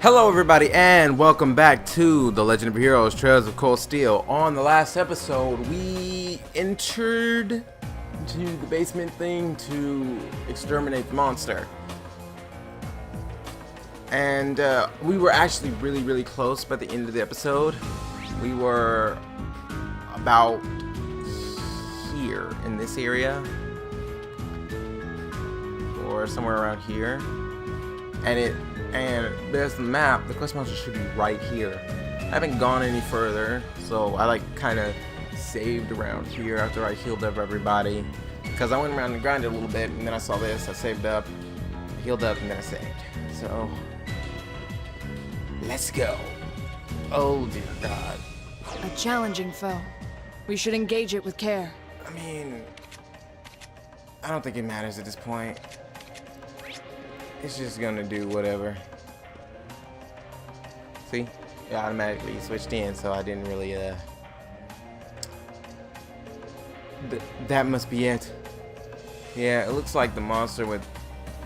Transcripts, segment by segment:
Hello everybody and welcome back to The Legend of Heroes Trails of Cold Steel. On the last episode we entered into the basement thing to exterminate the monster. And we were actually really close by the end of the episode. We were about here in this area or somewhere around here. And there's the map. The quest monster should be right here. I haven't gone any further, so I kind of saved around here after I healed up everybody. Because I went around and grinded a little bit, and then I saw this. I saved up, healed up, and then I saved. So let's go. Oh dear God. A challenging foe. We should engage it with care. I mean, I don't think it matters at this point. It's just gonna do whatever. See? It automatically switched in, so I didn't really, that must be it. Yeah, it looks like the monster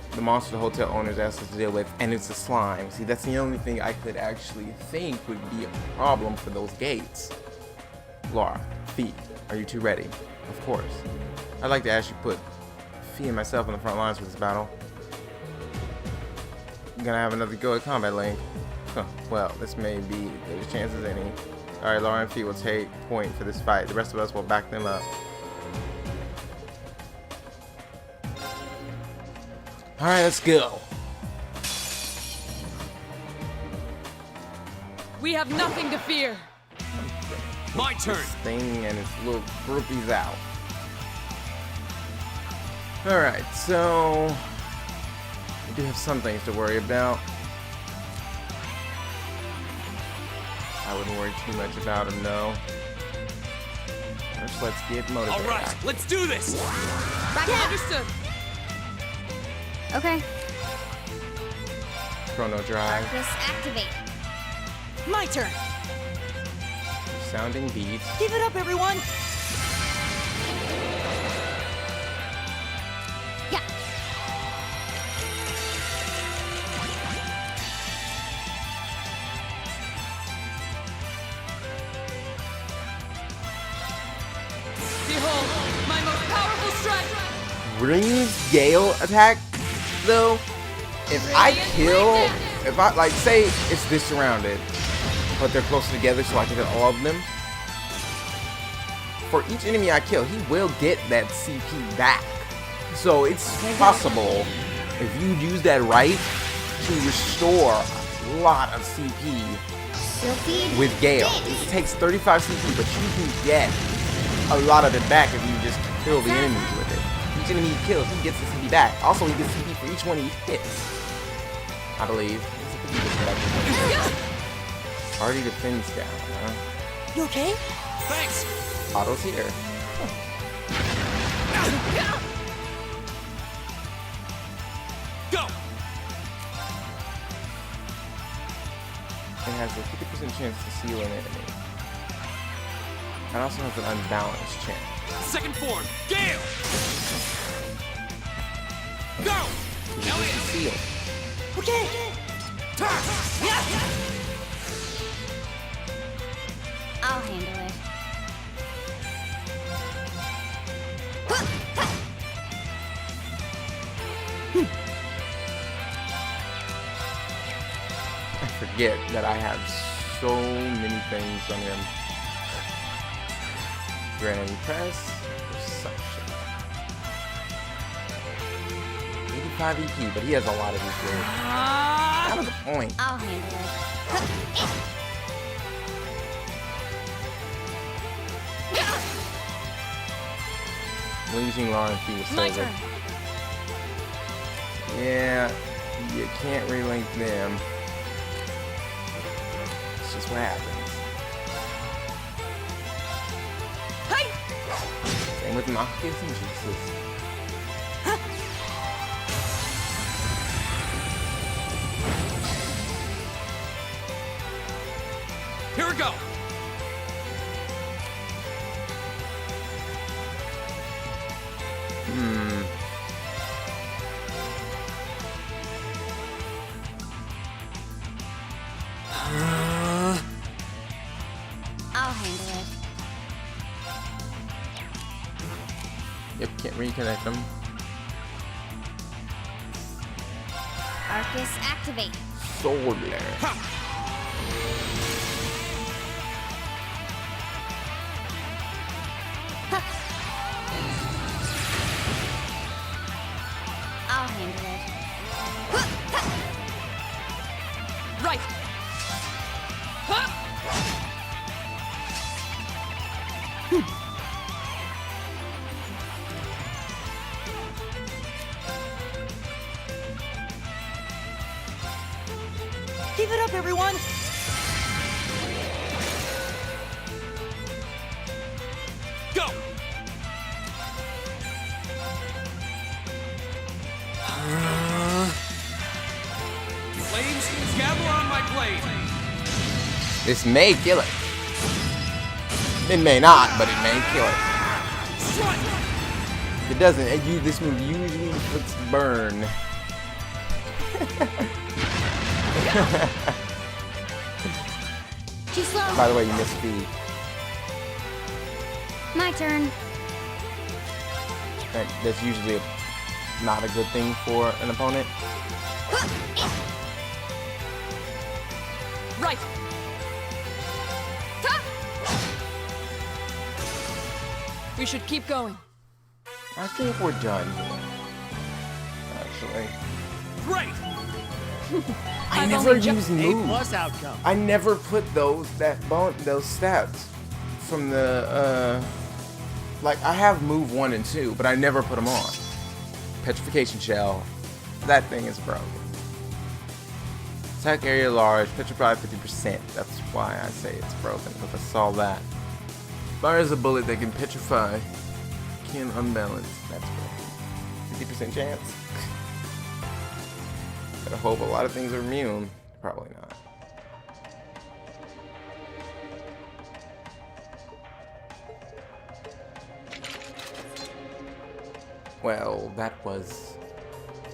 the hotel owners asked us to deal with, and it's a slime. See, that's the only thing I could actually think would be a problem for those gates. Laura, Fee, are you two ready? Of course. I'd like to actually put Fee and myself on the front lines for this battle. Gonna have another go at combat, Link. Huh. Well, this may be as chance as any. Alright, Laura and Fee will take point for this fight. The rest of us will back them up. Alright, let's go. We have nothing to fear. My turn. This thing and its little groupies out. Alright, so we do have some things to worry about. I wouldn't worry too much about him, though. First, let's get motivated. All right, let's do this. Understood. Okay. Chrono Drive. Arcus activate. My turn. Sounding beats. Give it up, everyone. Yeah. Behold, my most powerful strike. Rings Gale attack, though. If I kill, say it's this surrounded, but they're close together so I can hit all of them. For each enemy I kill, he will get that CP back. So it's possible, if you use that right, to restore a lot of CP with Gale. It takes 35 CP, but you can get a lot of it back if you just kill the enemies with it. Each enemy he kills, he gets the CP back. Also, he gets CP for each one he hits, I believe. Already defense down, huh? You okay? Thanks. Otto's here. Go. It has a 50% chance to seal an enemy. It also has an unbalanced chance. Second form. Gale. Go. Now it's sealed. Okay. I'll handle it. I forget that I have so many things on him. Grand Press, Perception. 85 EP, but he has a lot of EP. That was the point. I'll handle it. Losing Laura and Fee was so My good. turn. Yeah, you can't relink them. It's just what happens. Hi. Same with Marcus and Jesus. Here we go. I'll handle it. Yep, can't reconnect them. Arcus, activate. Solar. I'll handle it. Right. Huh? Give it up, everyone! Go! Flames, gather on my blade. This may kill it. It may not, but it may kill it. Strike! If it doesn't, this move usually puts burn. Too slow. By the way, you missed speed. My turn. That's usually not a good thing for an opponent. Right. We should keep going. I think we're done here. Actually. Great! I I've never only ju- use A moves. plus outcome. I never put those stats from the like I have move 1 and 2, but I never put them on. Petrification shell. That thing is broken. Attack area large, petrify 50%. That's why I say it's broken, because I saw that. Fires a bullet that can petrify. Can unbalance. That's broken. 50% chance. Gotta hope a lot of things are immune. Probably not. Well, that was...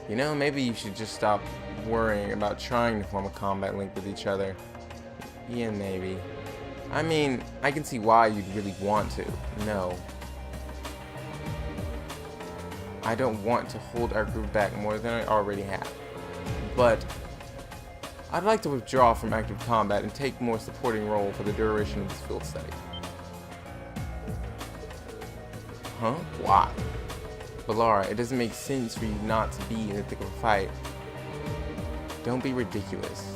You know, maybe you should just stop worrying about trying to form a combat link with each other. Yeah, maybe. I mean, I can see why you'd really want to. No. I don't want to hold our group back more than I already have. But I'd like to withdraw from active combat and take more supporting role for the duration of this field study. Huh? Why? Valara, it doesn't make sense for you not to be in the thick of a fight. Don't be ridiculous.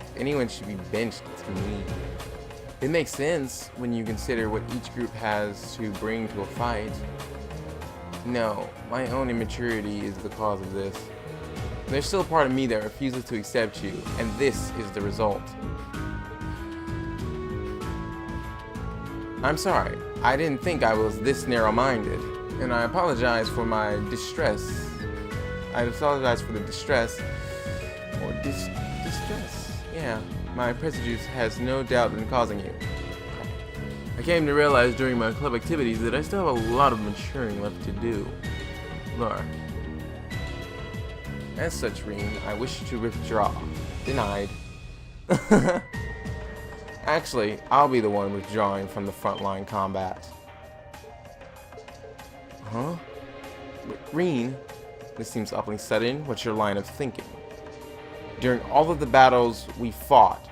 If anyone should be benched, it's me. It makes sense when you consider what each group has to bring to a fight. No, my own immaturity is the cause of this. There's still a part of me that refuses to accept you, and this is the result. I'm sorry, I didn't think I was this narrow-minded, and I apologize for my distress. I apologize for the distress, or distress. Yeah, my prejudice has no doubt been causing you. I came to realize during my club activities that I still have a lot of maturing left to do. Laura. As such, Rean, I wish to withdraw. Denied. Actually, I'll be the one withdrawing from the frontline combat. Huh? Rean, this seems awfully sudden. What's your line of thinking? During all of the battles we fought,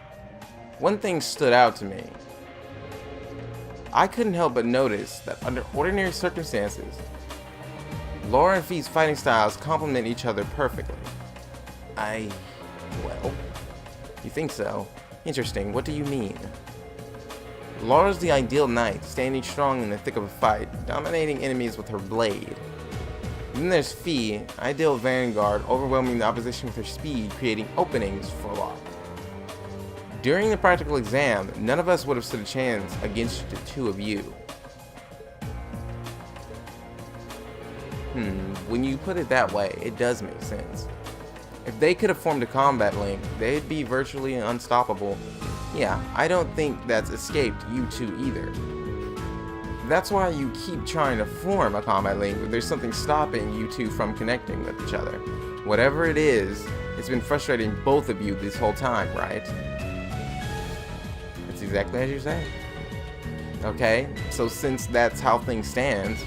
one thing stood out to me. I couldn't help but notice that under ordinary circumstances, Laura and Fee's fighting styles complement each other perfectly. Well, you think so? Interesting, what do you mean? Laura's the ideal knight, standing strong in the thick of a fight, dominating enemies with her blade. And then there's Fee, ideal vanguard, overwhelming the opposition with her speed, creating openings for Laura. During the practical exam, none of us would have stood a chance against the two of you. When you put it that way, it does make sense. If they could have formed a combat link, they'd be virtually unstoppable. Yeah, I don't think that's escaped you two either. That's why you keep trying to form a combat link, but there's something stopping you two from connecting with each other. Whatever it is, It's been frustrating both of you this whole time, right? That's exactly as you say. Okay, so since that's how things stand,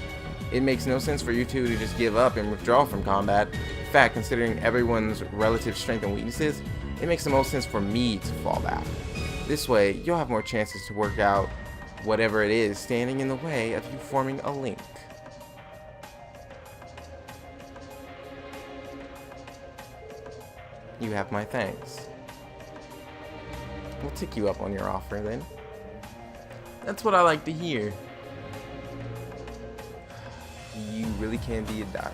it makes no sense for you two to just give up and withdraw from combat. In fact, considering everyone's relative strength and weaknesses, it makes the most sense for me to fall back. This way, you'll have more chances to work out whatever it is standing in the way of you forming a link. You have my thanks. We'll take you up on your offer then. That's what I like to hear. You really can be a dot.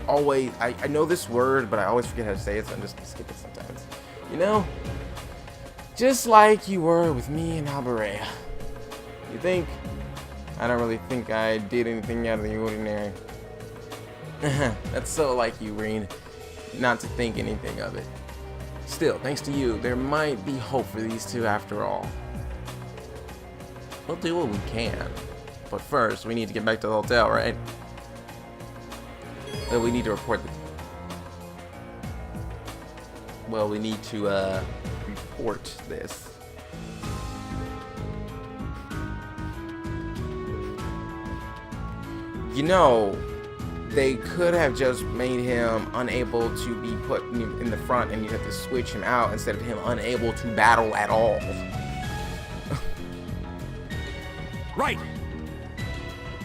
I know this word, but I always forget how to say it, so I'm just gonna skip it sometimes. You know? Just like you were with me and Alberea. You think? I don't really think I did anything out of the ordinary. That's so like you, Rean. Not to think anything of it. Still, thanks to you, there might be hope for these two after all. We'll do what we can. But first, we need to get back to the hotel, right? Well, we need to report Well, we need to, report this. You know, they could have just made him unable to be put in the front and you have to switch him out instead of him unable to battle at all. Right.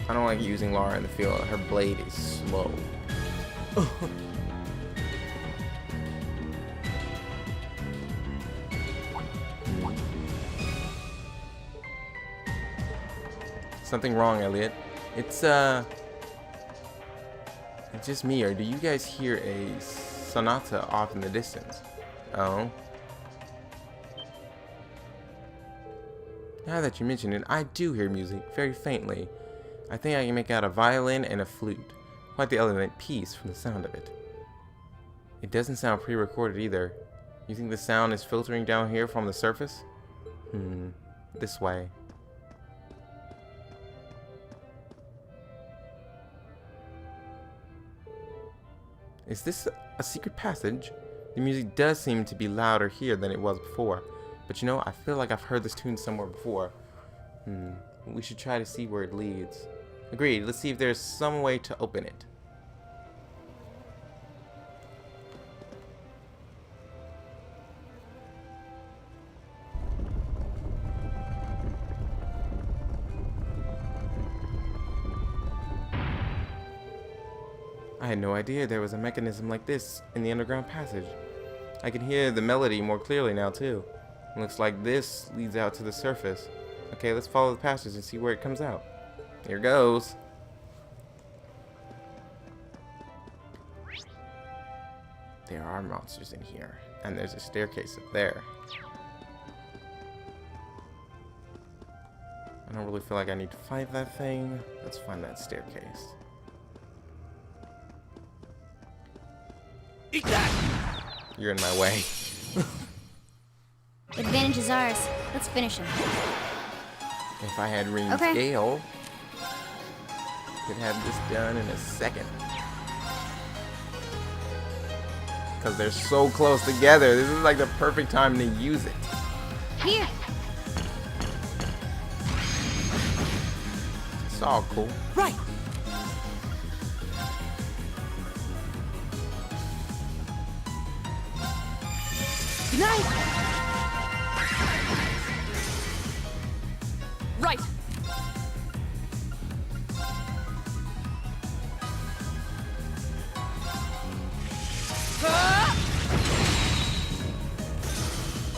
I don't like using Lara in the field. Her blade is slow. Something wrong, Elliot. It's just me, or do you guys hear a sonata off in the distance? Oh. Now that you mention it, I do hear music, very faintly. I think I can make out a violin and a flute. Quite the elegant piece from the sound of it. It doesn't sound pre-recorded either. You think the sound is filtering down here from the surface? This way. Is this a secret passage? The music does seem to be louder here than it was before. But you know, I feel like I've heard this tune somewhere before. We should try to see where it leads. Agreed, let's see if there's some way to open it. I had no idea there was a mechanism like this in the underground passage. I can hear the melody more clearly now too. It looks like this leads out to the surface. Okay, let's follow the passage and see where it comes out. Here goes. There are monsters in here, and there's a staircase up there. I don't really feel like I need to fight that thing. Let's find that staircase. Eat that! You're in my way. Advantage is ours. Let's finish him. If I had Rean's Gale, could have this done in a second. Because they're so close together. This is like the perfect time to use it. Here. It's all cool. Right. Good night. Right.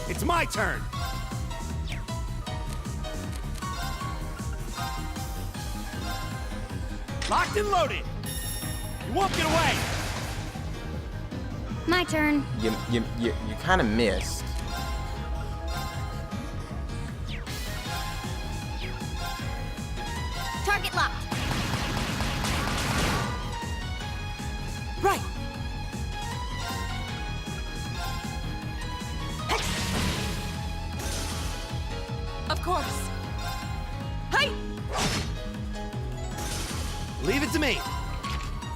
It's my turn. Locked and loaded. You won't get away. My turn. You kind of missed. Target locked. Right. Of course. Hey! Leave it to me.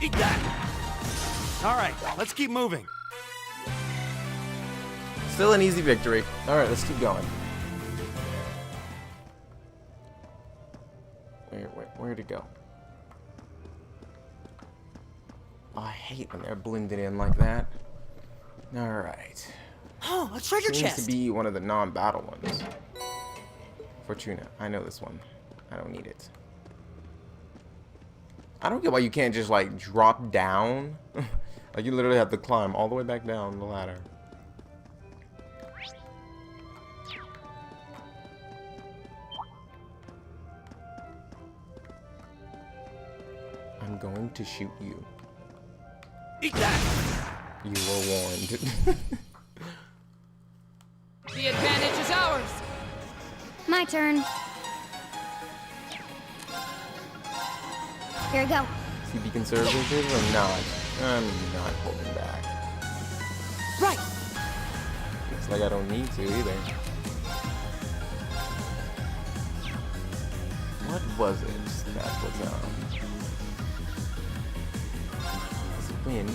Eat that. All right, let's keep moving. Still an easy victory. Alright, let's keep going. Where'd it go? Oh, I hate when they're blended in like that. Alright. Oh, a treasure chest. Seems to be one of the non-battle ones. Fortuna. I know this one. I don't need it. I don't get why you can't just, like, drop down. Like, you literally have to climb all the way back down the ladder. I'm going to shoot you. Eat that! You were warned. The advantage is ours. My turn. Here we go. To be conservative or not? I'm not holding back. Right. Looks like I don't need to either. What was it that was was it wind?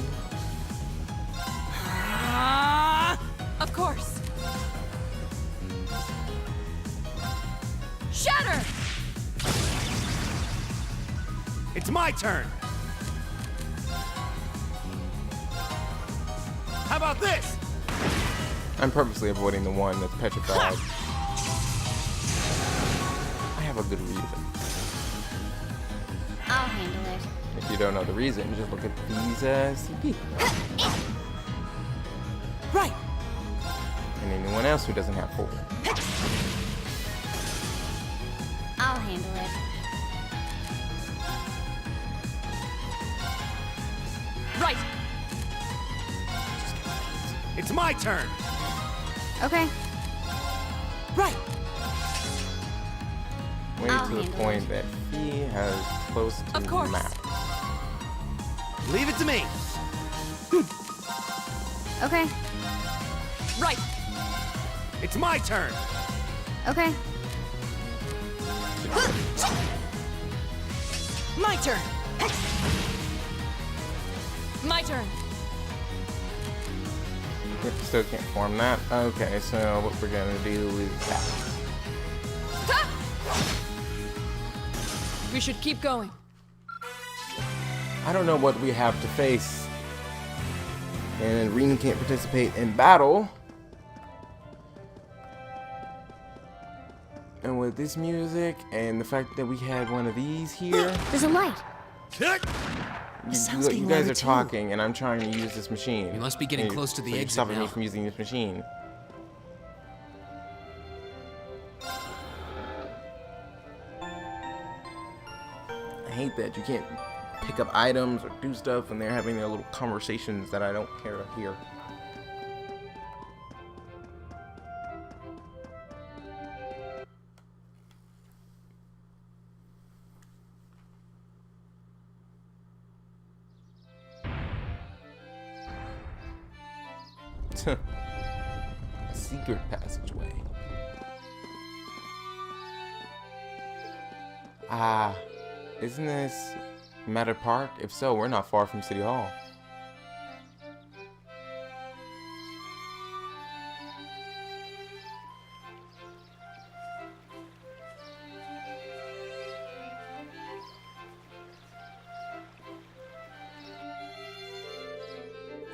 Of course. Shatter! It's my turn. How about this? I'm purposely avoiding the one that's petrified. I have a good reason. I'll handle it. If you don't know the reason, just look at these CP. Right. And anyone else who doesn't have 4. I'll handle it. Right. It's my turn. Okay. Right. Wait I'll to the handle point it. that he has close to Of course. max. Leave it to me. Okay. Right. It's my turn. Okay. My turn. My turn. Yep, still can't form that. Okay, so what we're gonna do is that. We should keep going. I don't know what we have to face. And Rin can't participate in battle. And with this music and the fact that we had one of these here, There's a light. sounds you getting guys louder are too. talking and I'm trying to use this machine. We must be getting And close to the so you're exit stopping me now. from using this machine. I hate that you can't pick up items or do stuff when they're having their little conversations that I don't care to hear. A secret passageway. Ah, isn't this Matter Park? If so, we're not far from City Hall.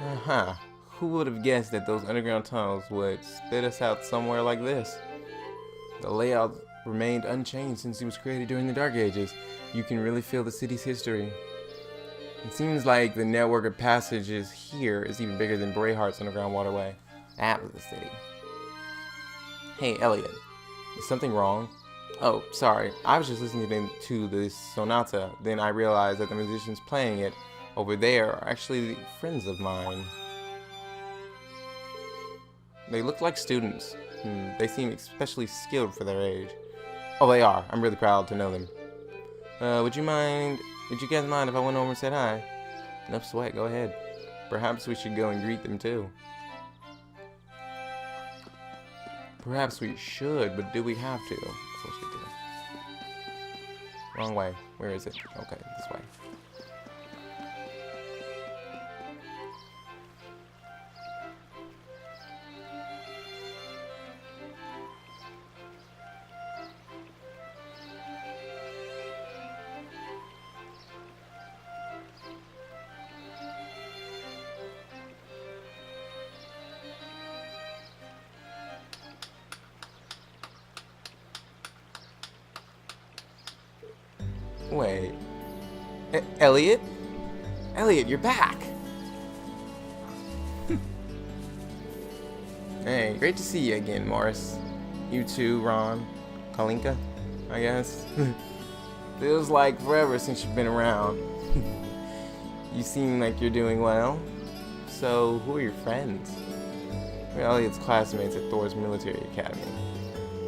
Uh-huh. Who would have guessed that those underground tunnels would spit us out somewhere like this? The layout remained unchanged since it was created during the Dark Ages. You can really feel the city's history. It seems like the network of passages here is even bigger than Brayhart's underground waterway. That was the city. Hey, Elliot. Is something wrong? Oh, sorry. I was just listening to this sonata. Then I realized that the musicians playing it over there are actually friends of mine. They look like students. They seem especially skilled for their age. Oh, they are. I'm really proud to know them. Would you guys mind if I went over and said hi? No sweat, go ahead. Perhaps we should go and greet them too. Perhaps we should, but do we have to? Of course we do. Wrong way. Where is it? Okay, this way. Wait. Elliot? Elliot, you're back! Hey, great to see you again, Morris. You too, Ron. Kalinka, I guess. Feels like forever since you've been around. You seem like you're doing well. So, who are your friends? We're Elliot's classmates at Thor's Military Academy.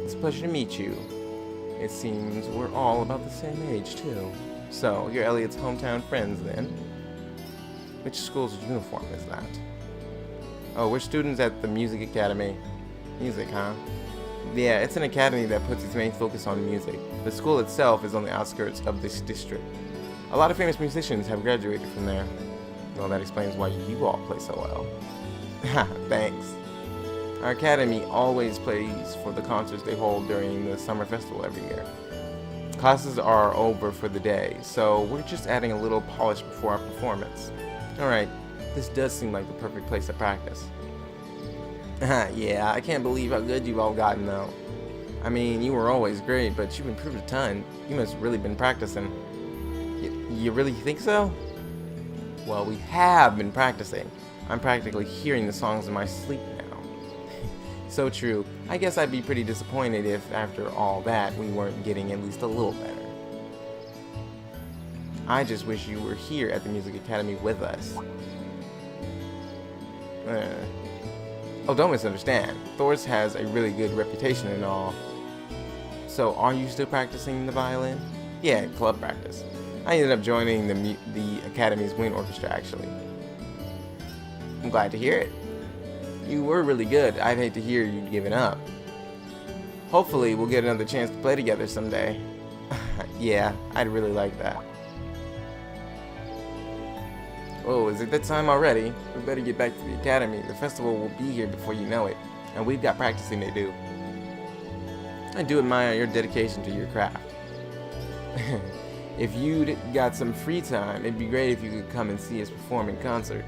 It's a pleasure to meet you. It seems we're all about the same age, too. So, you're Elliot's hometown friends, then? Which school's uniform is that? Oh, we're students at the Music Academy. Music, huh? Yeah, it's an academy that puts its main focus on music. The school itself is on the outskirts of this district. A lot of famous musicians have graduated from there. Well, that explains why you all play so well. Thanks. Our academy always plays for the concerts they hold during the summer festival every year. Classes are over for the day, so we're just adding a little polish before our performance. Alright, this does seem like the perfect place to practice. Yeah, I can't believe how good you've all gotten though. I mean, you were always great, but you've improved a ton. You must have really been practicing. You really think so? Well, we have been practicing. I'm practically hearing the songs in my sleep now. So true. I guess I'd be pretty disappointed if, after all that, we weren't getting at least a little better. I just wish you were here at the Music Academy with us. Oh, don't misunderstand. Thor's has a really good reputation and all. So, are you still practicing the violin? Yeah, club practice. I ended up joining the Academy's wind orchestra, actually. I'm glad to hear it. You were really good. I'd hate to hear you giving up. Hopefully, we'll get another chance to play together someday. Yeah, I'd really like that. Oh, is it that time already? We better get back to the academy. The festival will be here before you know it, and we've got practicing to do. I do admire your dedication to your craft. If you'd got some free time, it'd be great if you could come and see us perform in concert.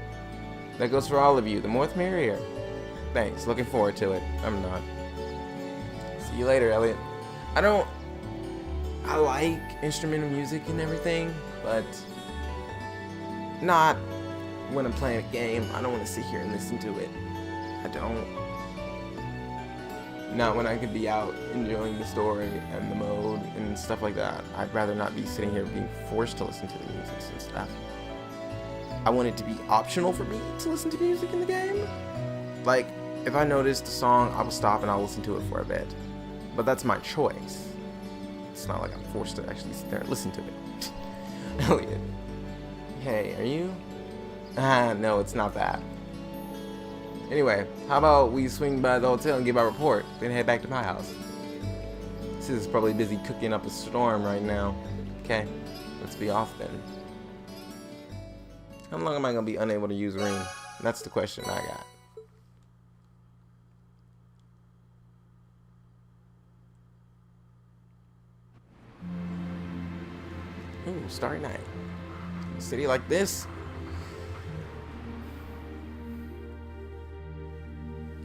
That goes for all of you. The more the merrier. Thanks. Looking forward to it. I'm not. See you later, Elliot. I like instrumental music and everything, but not when I'm playing a game. I don't want to sit here and listen to it. I don't. Not when I could be out enjoying the story and the mode and stuff like that. I'd rather not be sitting here being forced to listen to the music and stuff. I want it to be optional for me to listen to music in the game. Like, if I notice the song, I will stop and I'll listen to it for a bit. But that's my choice. It's not like I'm forced to actually sit there and listen to it. Elliot. Hey, are you? No, it's not that. Anyway, how about we swing by the hotel and give our report, then head back to my house. Sis is probably busy cooking up a storm right now. Okay, let's be off then. How long am I gonna be unable to use Ring? That's the question I got. Ooh, starry night. A city like this?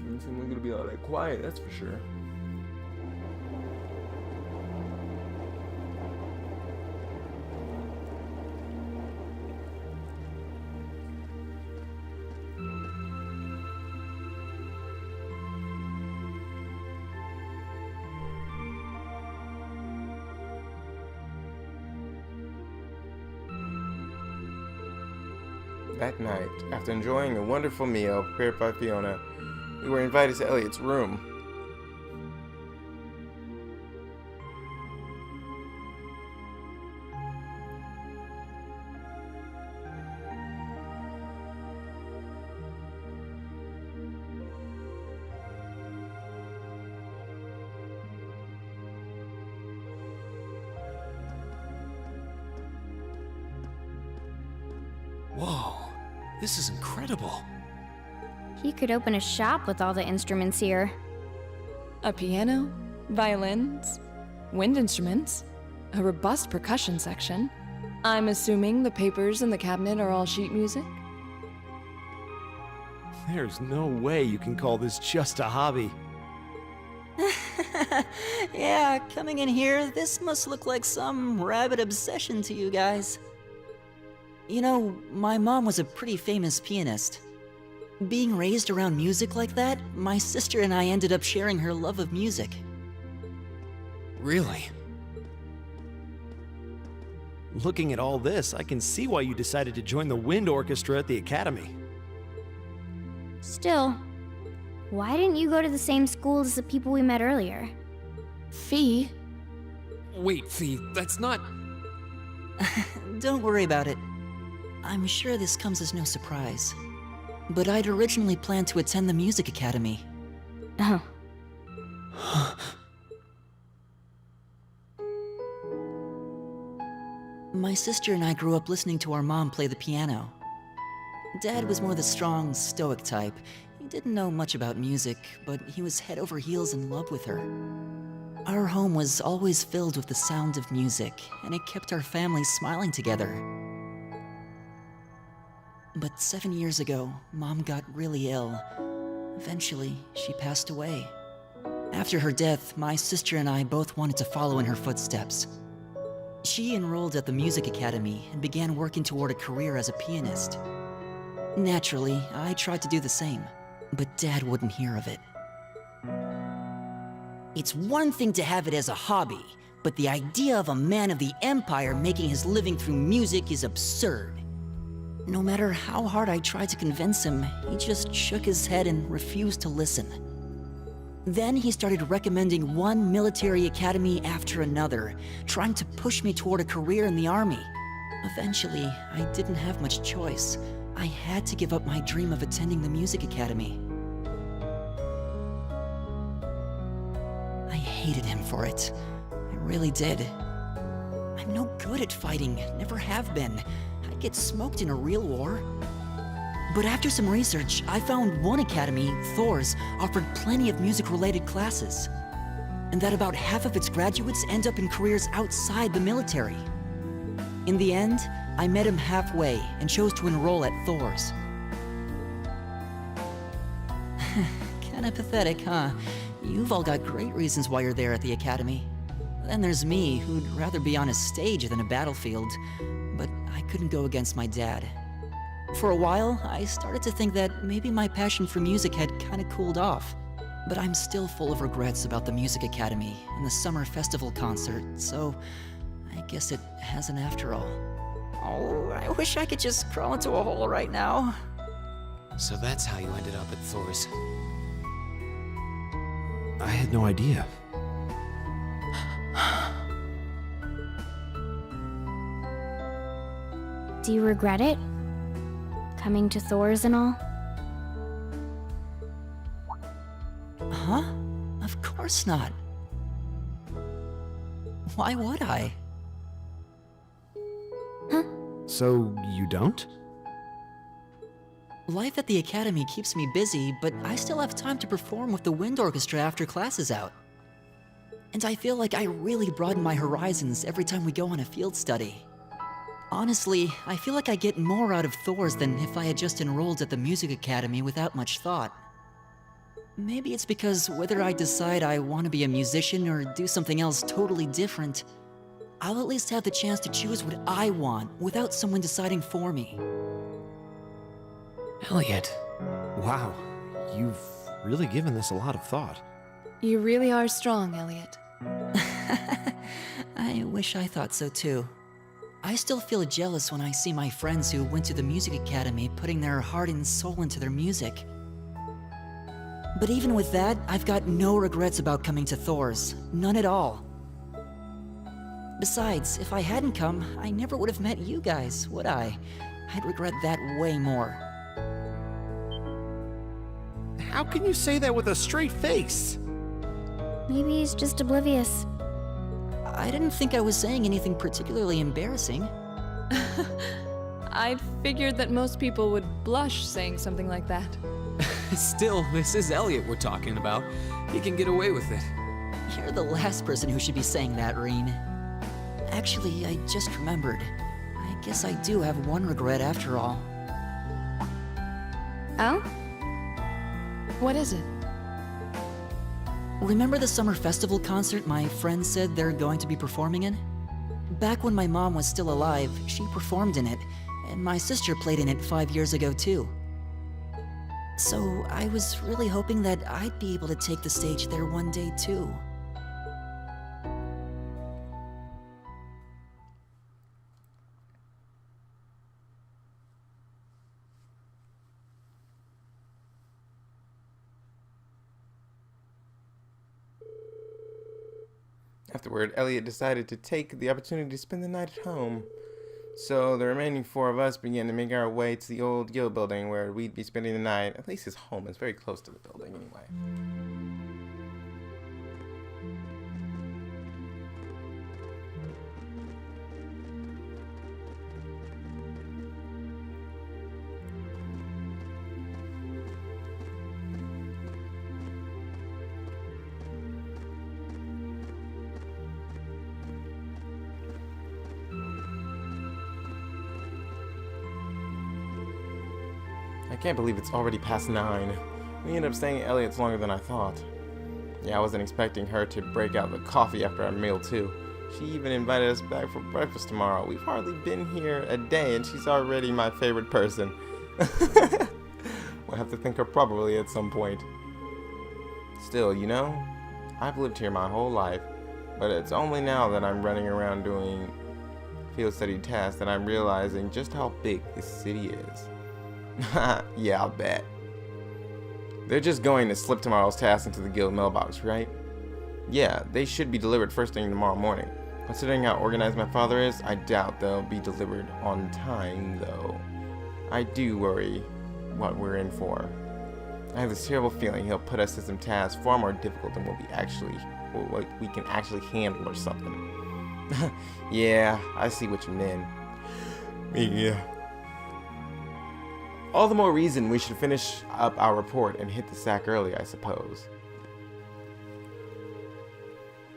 Doesn't seem like it'll be all that quiet, that's for sure. That night, after enjoying a wonderful meal prepared by Fiona, we were invited to Elliot's room. Whoa, this is incredible. He could open a shop with all the instruments here. A piano, violins, wind instruments, a robust percussion section. I'm assuming the papers in the cabinet are all sheet music? There's no way you can call this just a hobby. Yeah, coming in here, this must look like some rabid obsession to you guys. You know, my mom was a pretty famous pianist. Being raised around music like that, my sister and I ended up sharing her love of music. Really? Looking at all this, I can see why you decided to join the wind orchestra at the academy. Still, why didn't you go to the same school as the people we met earlier? Fee? Wait, Fee, that's not. Don't worry about it. I'm sure this comes as no surprise. But I'd originally planned to attend the music academy. Oh. My sister and I grew up listening to our mom play the piano. Dad was more the strong, stoic type. He didn't know much about music, but he was head over heels in love with her. Our home was always filled with the sound of music, and it kept our family smiling together. But 7 years ago, Mom got really ill. Eventually, she passed away. After her death, my sister and I both wanted to follow in her footsteps. She enrolled at the music academy and began working toward a career as a pianist. Naturally, I tried to do the same, but Dad wouldn't hear of it. It's one thing to have it as a hobby, but the idea of a man of the Empire making his living through music is absurd. No matter how hard I tried to convince him, he just shook his head and refused to listen. Then he started recommending one military academy after another, trying to push me toward a career in the army. Eventually, I didn't have much choice. I had to give up my dream of attending the music academy. I hated him for it. I really did. I'm no good at fighting, never have been. I'd get smoked in a real war. But after some research, I found one academy, Thor's, offered plenty of music-related classes. And that about half of its graduates end up in careers outside the military. In the end, I met him halfway and chose to enroll at Thor's. Kinda pathetic, huh? You've all got great reasons why you're there at the academy. Then there's me, who'd rather be on a stage than a battlefield. But I couldn't go against my dad. For a while, I started to think that maybe my passion for music had kinda cooled off. But I'm still full of regrets about the music academy and the summer festival concert, so I guess it hasn't after all. Oh, I wish I could just crawl into a hole right now. So that's how you ended up at Thor's. I had no idea. Do you regret it? Coming to Thor's and all? Huh? Of course not. Why would I? So you don't? Life at the academy keeps me busy, but I still have time to perform with the wind orchestra after class is out. And I feel like I really broaden my horizons every time we go on a field study. Honestly, I feel like I get more out of Thor's than if I had just enrolled at the music academy without much thought. Maybe it's because whether I decide I want to be a musician or do something else totally different, I'll at least have the chance to choose what I want without someone deciding for me. Elliot. Wow, you've really given this a lot of thought. You really are strong, Elliot. I wish I thought so too. I still feel jealous when I see my friends who went to the music academy putting their heart and soul into their music. But even with that, I've got no regrets about coming to Thor's. None at all. Besides, if I hadn't come, I never would have met you guys, would I? I'd regret that way more. How can you say that with a straight face? Maybe he's just oblivious. I didn't think I was saying anything particularly embarrassing. I figured that most people would blush saying something like that. Still, this is Elliot we're talking about. He can get away with it. You're the last person who should be saying that, Reen. Actually, I just remembered. I guess I do have one regret after all. Oh? What is it? Remember the summer festival concert my friends said they're going to be performing in? Back when my mom was still alive, she performed in it, and my sister played in it 5 years ago too. So I was really hoping that I'd be able to take the stage there one day too. Afterward, Elliot decided to take the opportunity to spend the night at home. So the remaining four of us began to make our way to the old guild building where we'd be spending the night. At least his home is very close to the building anyway. I can't believe it's already past 9. We ended up staying at Elliot's longer than I thought. Yeah, I wasn't expecting her to break out the coffee after our meal too. She even invited us back for breakfast tomorrow. We've hardly been here a day and she's already my favorite person. We'll have to thank her properly at some point. Still, you know, I've lived here my whole life, but it's only now that I'm running around doing field study tasks that I'm realizing just how big this city is. Yeah, I'll bet. They're just going to slip tomorrow's tasks into the guild mailbox, right? Yeah, they should be delivered first thing tomorrow morning. Considering how organized my father is, I doubt they'll be delivered on time, though. I do worry what we're in for. I have this terrible feeling he'll put us to some tasks far more difficult than what we can actually handle or something. Yeah, I see what you mean. Yeah. All the more reason we should finish up our report and hit the sack early, I suppose.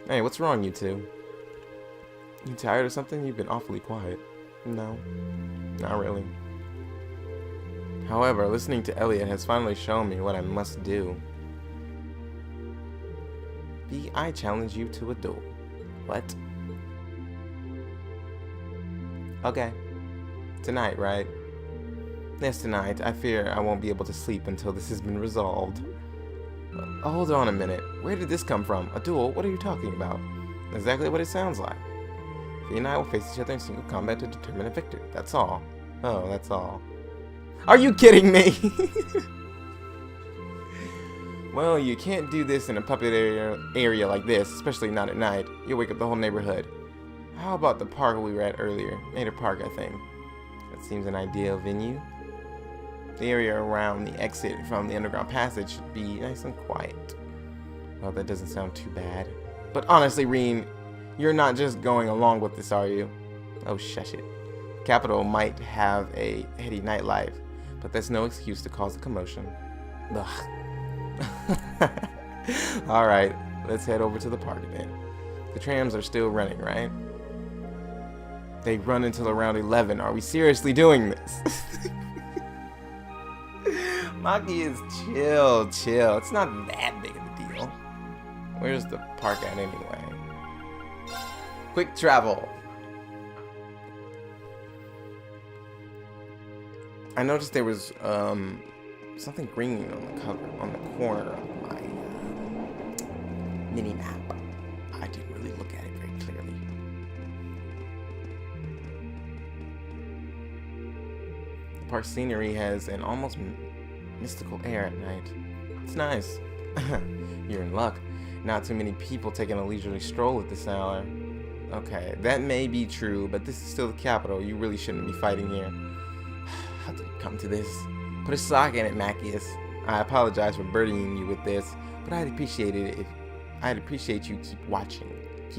Hey, what's wrong, you two? You tired or something? You've been awfully quiet. No, not really. However, listening to Elliot has finally shown me what I must do. I challenge you to a duel. What? Okay. Tonight, right? Yes, tonight. I fear I won't be able to sleep until this has been resolved. Hold on a minute. Where did this come from? A duel? What are you talking about? Exactly what it sounds like. Fee and I will face each other in single combat to determine a victor. That's all. Oh, that's all. Are you kidding me? Well, you can't do this in a public area like this, especially not at night. You'll wake up the whole neighborhood. How about the park we were at earlier? Mater Park, I think. That seems an ideal venue. The area around the exit from the underground passage should be nice and quiet. Well, that doesn't sound too bad. But honestly, Rean, you're not just going along with this, are you? Oh, shush it. Capital might have a heady nightlife, but that's no excuse to cause a commotion. Ugh. Alright, let's head over to the park then. The trams are still running, right? They run until around 11. Are we seriously doing this? Maki is chill. It's not that big of a deal. Where's the park at anyway? Quick travel. I noticed there was something green on the cover, on the corner of my mini map. I didn't really look at it very clearly. The park scenery has an almost mystical air at night. It's nice. You're in luck. Not too many people taking a leisurely stroll at this hour. Okay, that may be true, but this is still the capital. You really shouldn't be fighting here. How did it come to this? Put a sock in it, Macius. I apologize for burdening you with this, but I'd appreciate it if I'd appreciate you keep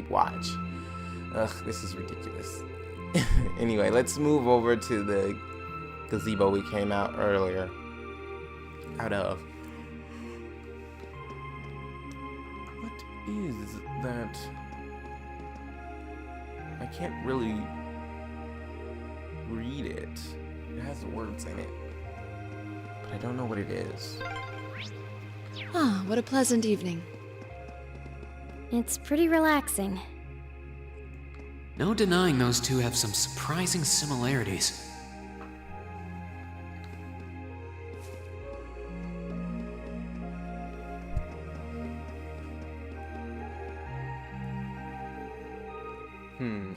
watch. Ugh, this is ridiculous. Anyway, let's move over to the gazebo we came out of. What is that? I can't really read it. It has words in it, but I don't know what it is. Ah, what a pleasant evening. It's pretty relaxing. No denying those two have some surprising similarities.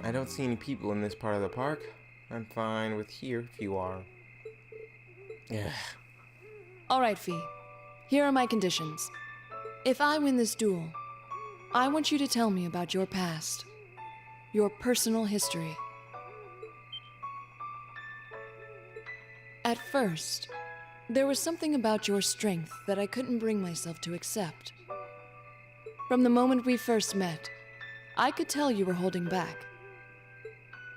I don't see any people in this part of the park. I'm fine with here if you are. Ugh. Alright, Fee. Here are my conditions. If I win this duel, I want you to tell me about your past. Your personal history. At first, there was something about your strength that I couldn't bring myself to accept. From the moment we first met, I could tell you were holding back.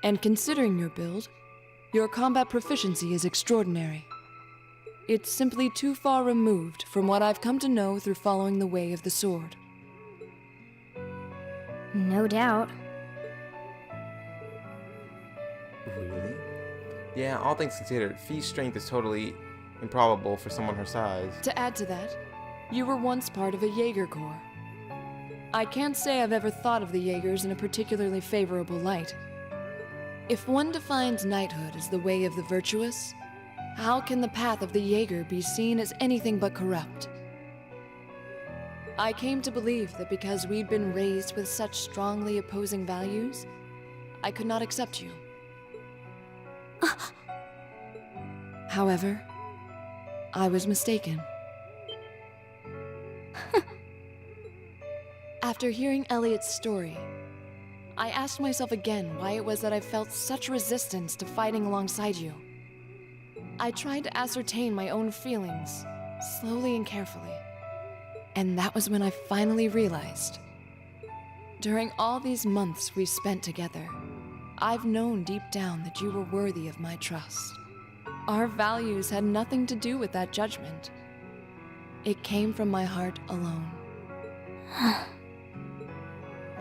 And considering your build, your combat proficiency is extraordinary. It's simply too far removed from what I've come to know through following the way of the sword. No doubt. Really? Yeah, all things considered, Fee's strength is totally improbable for someone her size. To add to that, you were once part of a Jaeger Corps. I can't say I've ever thought of the Jaegers in a particularly favorable light. If one defines knighthood as the way of the virtuous, how can the path of the Jaeger be seen as anything but corrupt? I came to believe that because we'd been raised with such strongly opposing values, I could not accept you. However, I was mistaken. After hearing Elliot's story, I asked myself again why it was that I felt such resistance to fighting alongside you. I tried to ascertain my own feelings, slowly and carefully. And that was when I finally realized. During all these months we spent together, I've known deep down that you were worthy of my trust. Our values had nothing to do with that judgment. It came from my heart alone.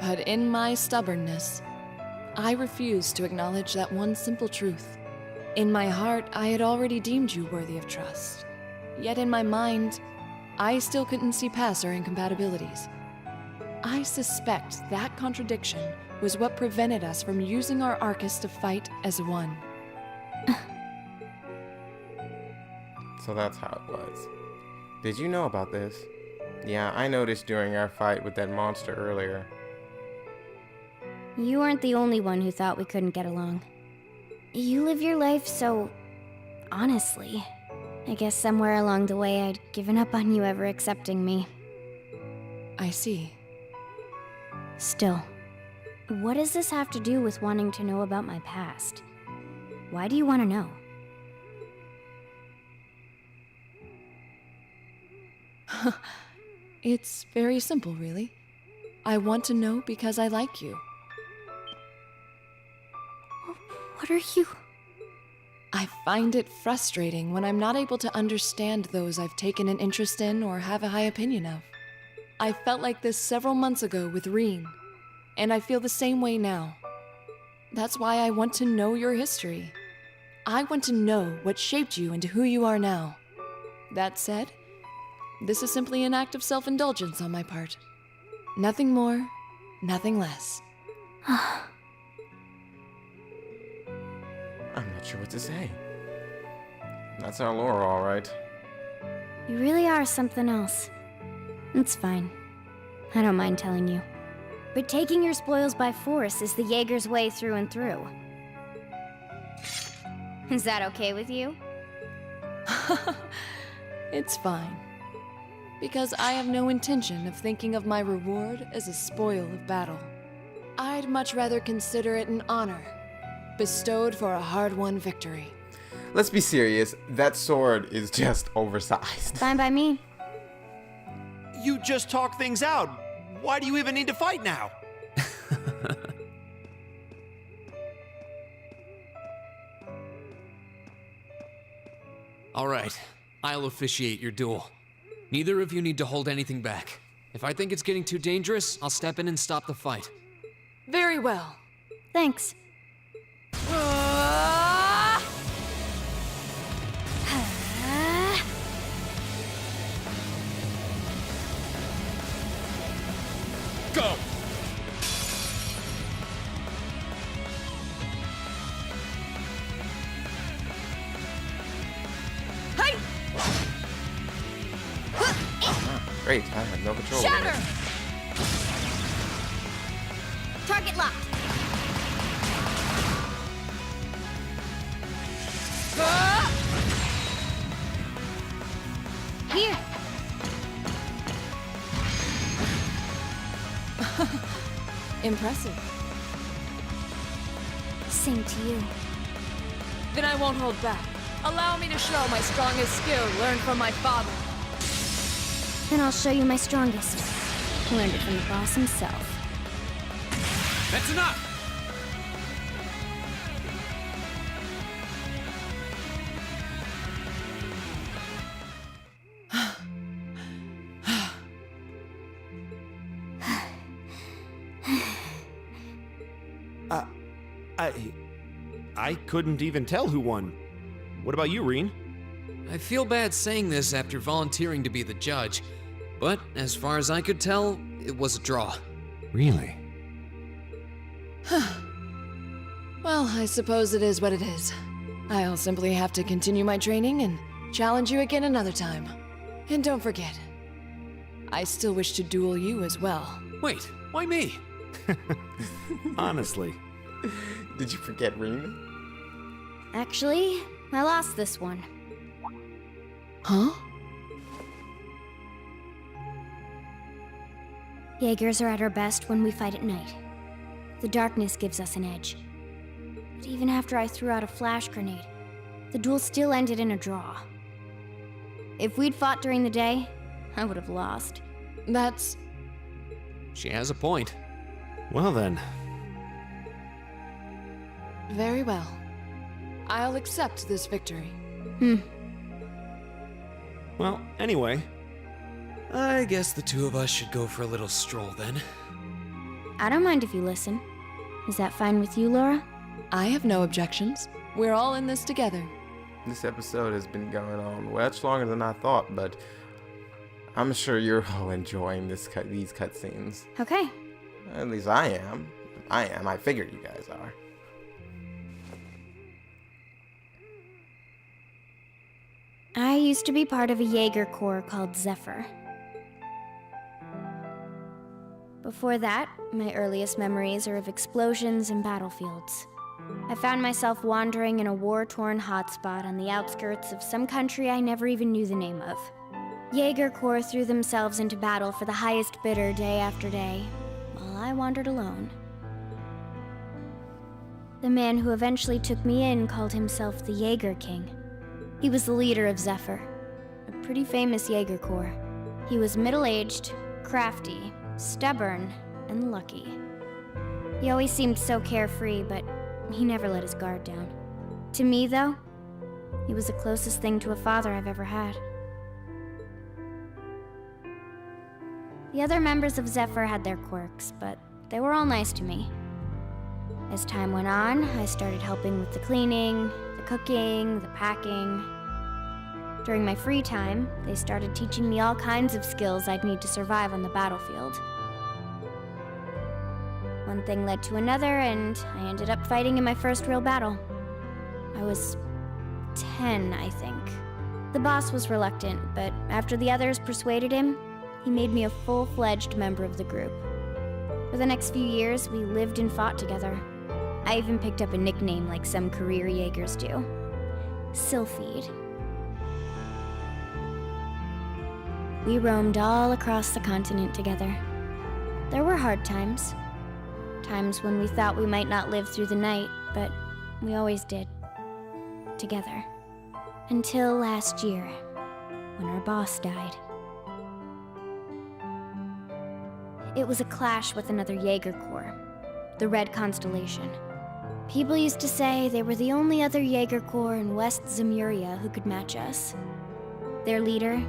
But in my stubbornness, I refused to acknowledge that one simple truth. In my heart, I had already deemed you worthy of trust. Yet in my mind, I still couldn't see past our incompatibilities. I suspect that contradiction was what prevented us from using our Arcus to fight as one. So that's how it was. Did you know about this? Yeah, I noticed during our fight with that monster earlier. You aren't the only one who thought we couldn't get along. You live your life so honestly. I guess somewhere along the way I'd given up on you ever accepting me. I see. Still, what does this have to do with wanting to know about my past? Why do you want to know? It's very simple, really. I want to know because I like you. What are you? I find it frustrating when I'm not able to understand those I've taken an interest in or have a high opinion of. I felt like this several months ago with Reen, and I feel the same way now. That's why I want to know your history. I want to know what shaped you into who you are now. That said, this is simply an act of self-indulgence on my part. Nothing more, nothing less. I'm not sure what to say. That's our Laura, all right. You really are something else. It's fine. I don't mind telling you. But taking your spoils by force is the Jaeger's way through and through. Is that okay with you? It's fine. Because I have no intention of thinking of my reward as a spoil of battle. I'd much rather consider it an honor, bestowed for a hard-won victory. Let's be serious. That sword is just oversized. Fine by me. You just talk things out. Why do you even need to fight now? All right, I'll officiate your duel. Neither of you need to hold anything back. If I think it's getting too dangerous, I'll step in and stop the fight. Very well. Thanks. go! Hey! Great, I have no control. Shatter! Target locked. Here. Impressive. Same to you. Then I won't hold back. Allow me to show my strongest skill learned from my father. Then I'll show you my strongest. Learned it from the boss himself. That's enough! I couldn't even tell who won. What about you, Reen? I feel bad saying this after volunteering to be the judge, but as far as I could tell, it was a draw. Really? Well, I suppose it is what it is. I'll simply have to continue my training and challenge you again another time. And don't forget, I still wish to duel you as well. Wait, why me? Honestly. Did you forget Reen? Actually, I lost this one. Huh? Jaegers are at our best when we fight at night. The darkness gives us an edge. But even after I threw out a flash grenade, the duel still ended in a draw. If we'd fought during the day, I would have lost. That's... She has a point. Well then. very well. I'll accept this victory. Well, anyway. I guess the two of us should go for a little stroll then. I don't mind if you listen. Is that fine with you, Laura? I have no objections. We're all in this together. This episode has been going on much longer than I thought, but I'm sure you're all enjoying these cutscenes. Okay. At least I am. I figured you guys are. I used to be part of a Jaeger Corps called Zephyr. Before that, my earliest memories are of explosions and battlefields. I found myself wandering in a war-torn hotspot on the outskirts of some country I never even knew the name of. Jaeger Corps threw themselves into battle for the highest bidder day after day, while I wandered alone. The man who eventually took me in called himself the Jaeger King. He was the leader of Zephyr, a pretty famous Jaeger Corps. He was middle-aged, crafty, stubborn, and lucky. He always seemed so carefree, but he never let his guard down. To me, though, he was the closest thing to a father I've ever had. The other members of Zephyr had their quirks, but they were all nice to me. As time went on, I started helping with the cleaning, the cooking, the packing. During my free time, they started teaching me all kinds of skills I'd need to survive on the battlefield. One thing led to another, and I ended up fighting in my first real battle. I was 10, I think. The boss was reluctant, but after the others persuaded him, he made me a full-fledged member of the group. For the next few years, we lived and fought together. I even picked up a nickname like some career Jaegers do. Sylphide. We roamed all across the continent together. There were hard times. Times when we thought we might not live through the night, but we always did. Together. Until last year, when our boss died. It was a clash with another Jaeger Corps, the Red Constellation. People used to say they were the only other Jaeger Corps in West Zemuria who could match us. Their leader,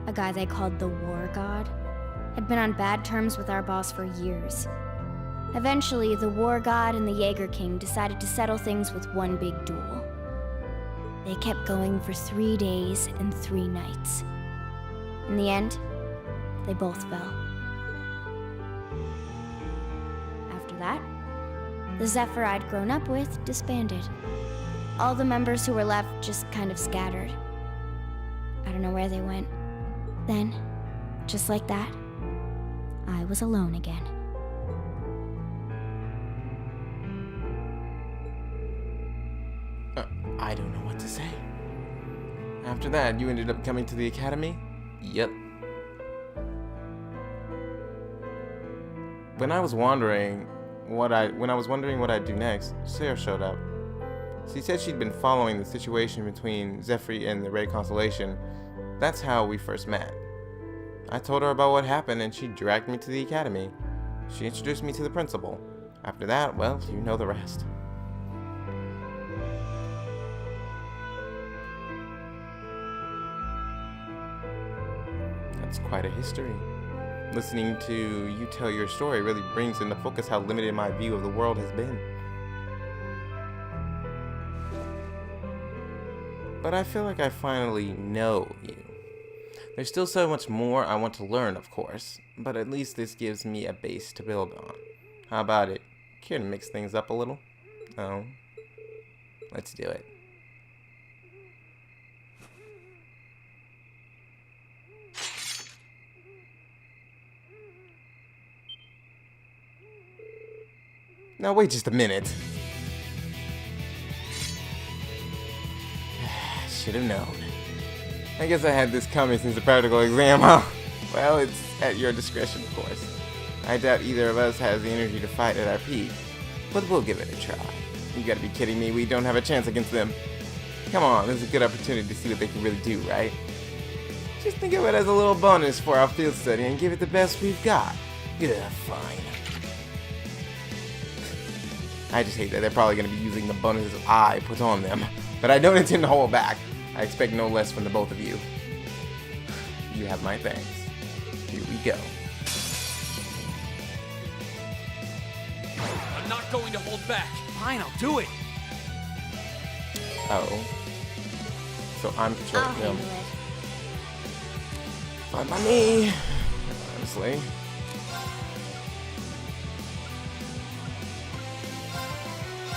a guy they called the War God, had been on bad terms with our boss for years. Eventually, the War God and the Jaeger King decided to settle things with one big duel. They kept going for 3 days and 3 nights. In the end, they both fell. after that. The Zephyr I'd grown up with disbanded. All the members who were left just kind of scattered. I don't know where they went. Then, just like that, I was alone again. I don't know what to say. After that, you ended up coming to the academy? Yep. When I was wondering what I'd do next, Sarah showed up. She said she'd been following the situation between Zephyr and the Red Constellation. That's how we first met. I told her about what happened and she dragged me to the academy. She introduced me to the principal. After that, well, you know the rest. That's quite a history. Listening to you tell your story really brings into focus how limited my view of the world has been. But I feel like I finally know you. There's still so much more I want to learn, of course, but at least this gives me a base to build on. How about it? Care to mix things up a little? No? Let's do it. Now wait just a minute. Should have known. I guess I had this coming since the practical exam, huh? Well, it's at your discretion, of course. I doubt either of us has the energy to fight at our peak, but we'll give it a try. You gotta be kidding me, we don't have a chance against them. Come on, this is a good opportunity to see what they can really do, right? Just think of it as a little bonus for our field study and give it the best we've got. Yeah, fine. I just hate that they're probably going to be using the bonuses I put on them. But I don't intend to hold back. I expect no less from the both of you. You have my thanks. Here we go. I'm not going to hold back. Fine, I'll do it. Oh. So I'm controlling them. Fine by me. Honestly.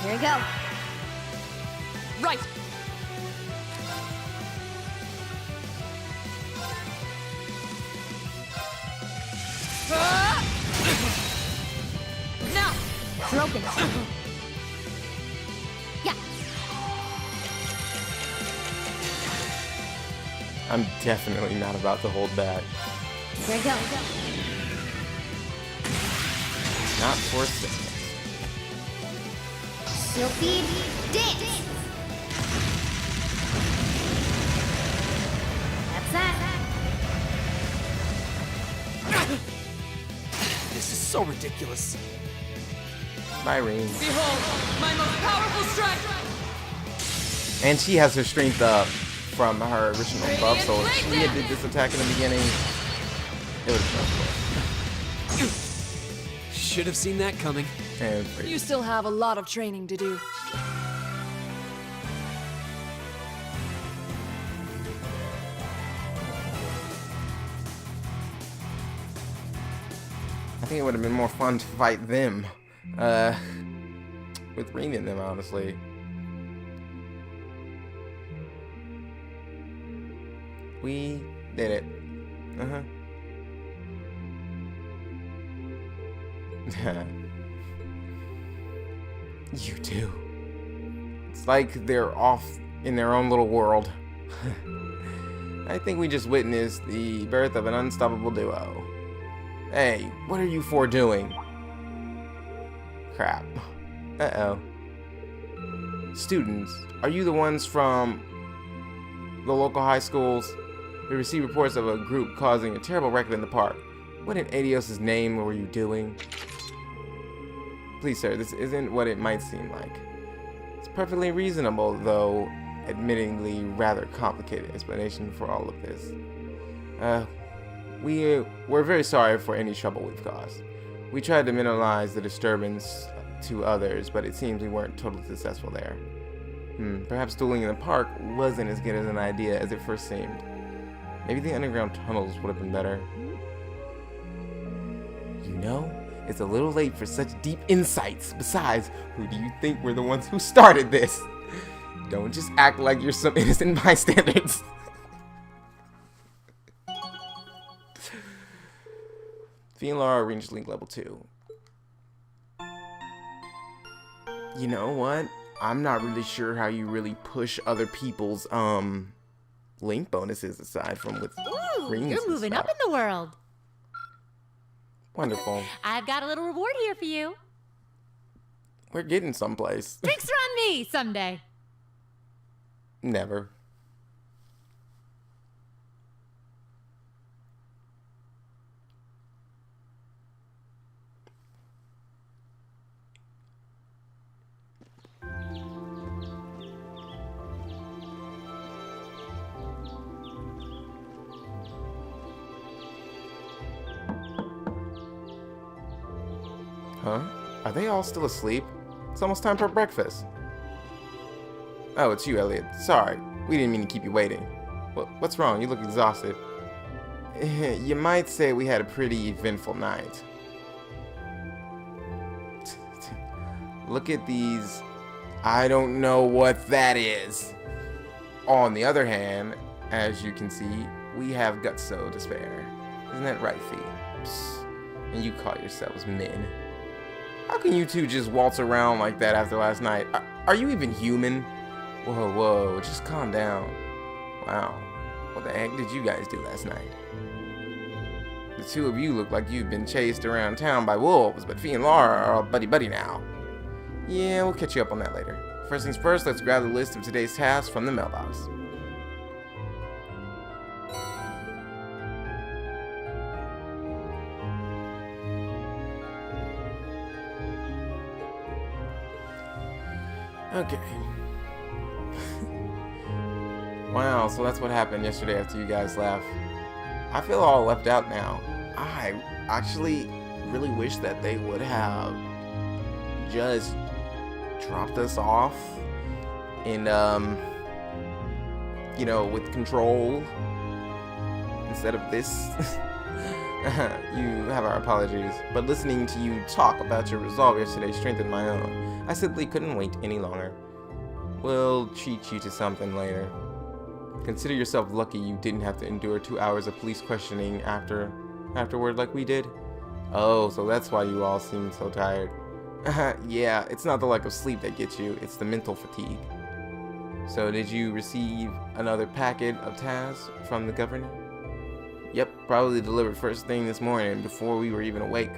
Here we go. Right! Now! Broken. Yeah. I'm definitely not about to hold back. Here we go. Not for a second. Sylphid dance. That's that. This is so ridiculous. Myrene. Behold, my most powerful strike! And she has her strength up from her original buff, so if she had did this attack in the beginning, it would have been cool. Should have seen that coming. And You still have a lot of training to do. I think it would have been more fun to fight them. With Reen in them, honestly. We did it. Uh-huh. You too. It's like they're off in their own little world. I think we just witnessed the birth of an unstoppable duo. Hey, what are you four doing? Crap. Uh-oh. Students, are you the ones from the local high schools? We received reports of a group causing a terrible record in the park. What in Adios' name were you doing? Please, sir, this isn't what it might seem like. It's perfectly reasonable, though admittingly rather complicated explanation for all of this. We're very sorry for any trouble we've caused. We tried to minimize the disturbance to others, but it seems we weren't totally successful there. Perhaps dueling in the park wasn't as good as an idea as it first seemed. Maybe the underground tunnels would have been better. You know, It's a little late for such deep insights. Besides, who do you think were the ones who started this? Don't just act like you're some innocent bystanders. Fee and Laura reached Link level 2. You know what? I'm not really sure how you really push other people's Link bonuses aside from with rings. You're moving up in the world. Wonderful. I've got a little reward here for you. We're getting someplace. Drinks are on me someday. Never. Huh? Are they all still asleep? It's almost time for breakfast. Oh, it's you, Elliot. Sorry. We didn't mean to keep you waiting. What's wrong? You look exhausted. You might say we had a pretty eventful night. Look at these. I don't know what that is. On the other hand, as you can see, we have guts so to spare. Isn't that right, Fee? Psst. And you call yourselves men. How can you two just waltz around like that after last night? Are you even human? Whoa, just calm down. Wow, what the heck did you guys do last night? The two of you look like you've been chased around town by wolves, but Fee and Laura are all buddy-buddy now. Yeah, we'll catch you up on that later. First things first, let's grab the list of today's tasks from the mailbox. Okay. Wow, so that's what happened yesterday after you guys left. I feel all left out now. I actually really wish that they would have just dropped us off and, you know, with control instead of this. You have our apologies, but listening to you talk about your resolve yesterday strengthened my own. I simply couldn't wait any longer. We'll treat you to something later. Consider yourself lucky you didn't have to endure 2 hours of police questioning afterward like we did. Oh, so that's why you all seem so tired. Yeah, it's not the lack of sleep that gets you, it's the mental fatigue. So did you receive another packet of tasks from the governor? Yep, probably delivered first thing this morning before we were even awake.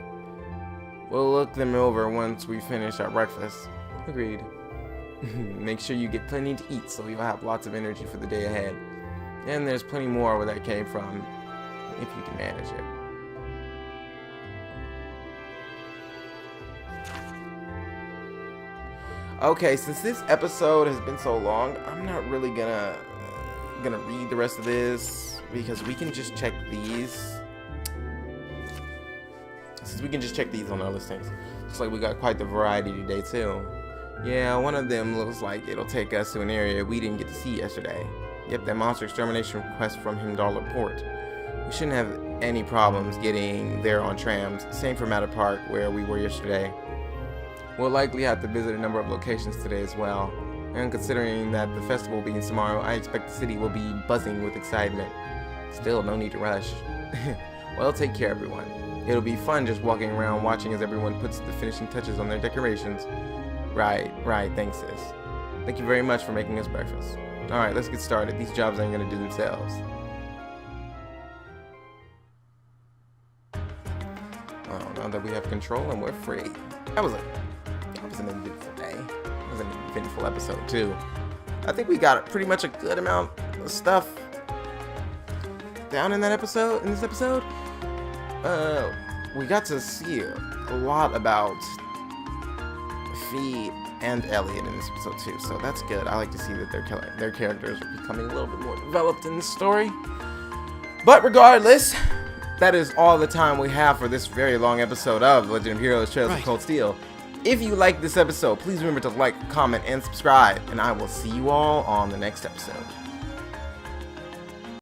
We'll look them over once we finish our breakfast. Agreed. Make sure you get plenty to eat so you'll have lots of energy for the day ahead. And there's plenty more where that came from, if you can manage it. Okay, since this episode has been so long, I'm not really gonna read the rest of this because we can just check these. Since we can just check these on our listings. Looks like we got quite the variety today too. Yeah, one of them looks like it'll take us to an area we didn't get to see yesterday. Yep, that monster extermination request from Himdall Port. We shouldn't have any problems getting there on trams. Same for Matter Park, where we were yesterday. We'll likely have to visit a number of locations today as well. And considering that the festival will be tomorrow, I expect the city will be buzzing with excitement. Still, no need to rush. Well, take care, everyone. It'll be fun just walking around watching as everyone puts the finishing touches on their decorations. Right, thanks, sis. Thank you very much for making us breakfast. Alright, let's get started. These jobs ain't gonna do themselves. Oh, now that we have control and we're free. That was an eventful day. It was an eventful episode too. I think we got pretty much a good amount of stuff down in this episode. We got to see a lot about Fee and Elliot in this episode too, so that's good. I like to see that their characters are becoming a little bit more developed in the story. But regardless, that is all the time we have for this very long episode of Legend of Heroes Trails of Cold Steel. If you like this episode, please remember to like, comment, and subscribe, and I will see you all on the next episode.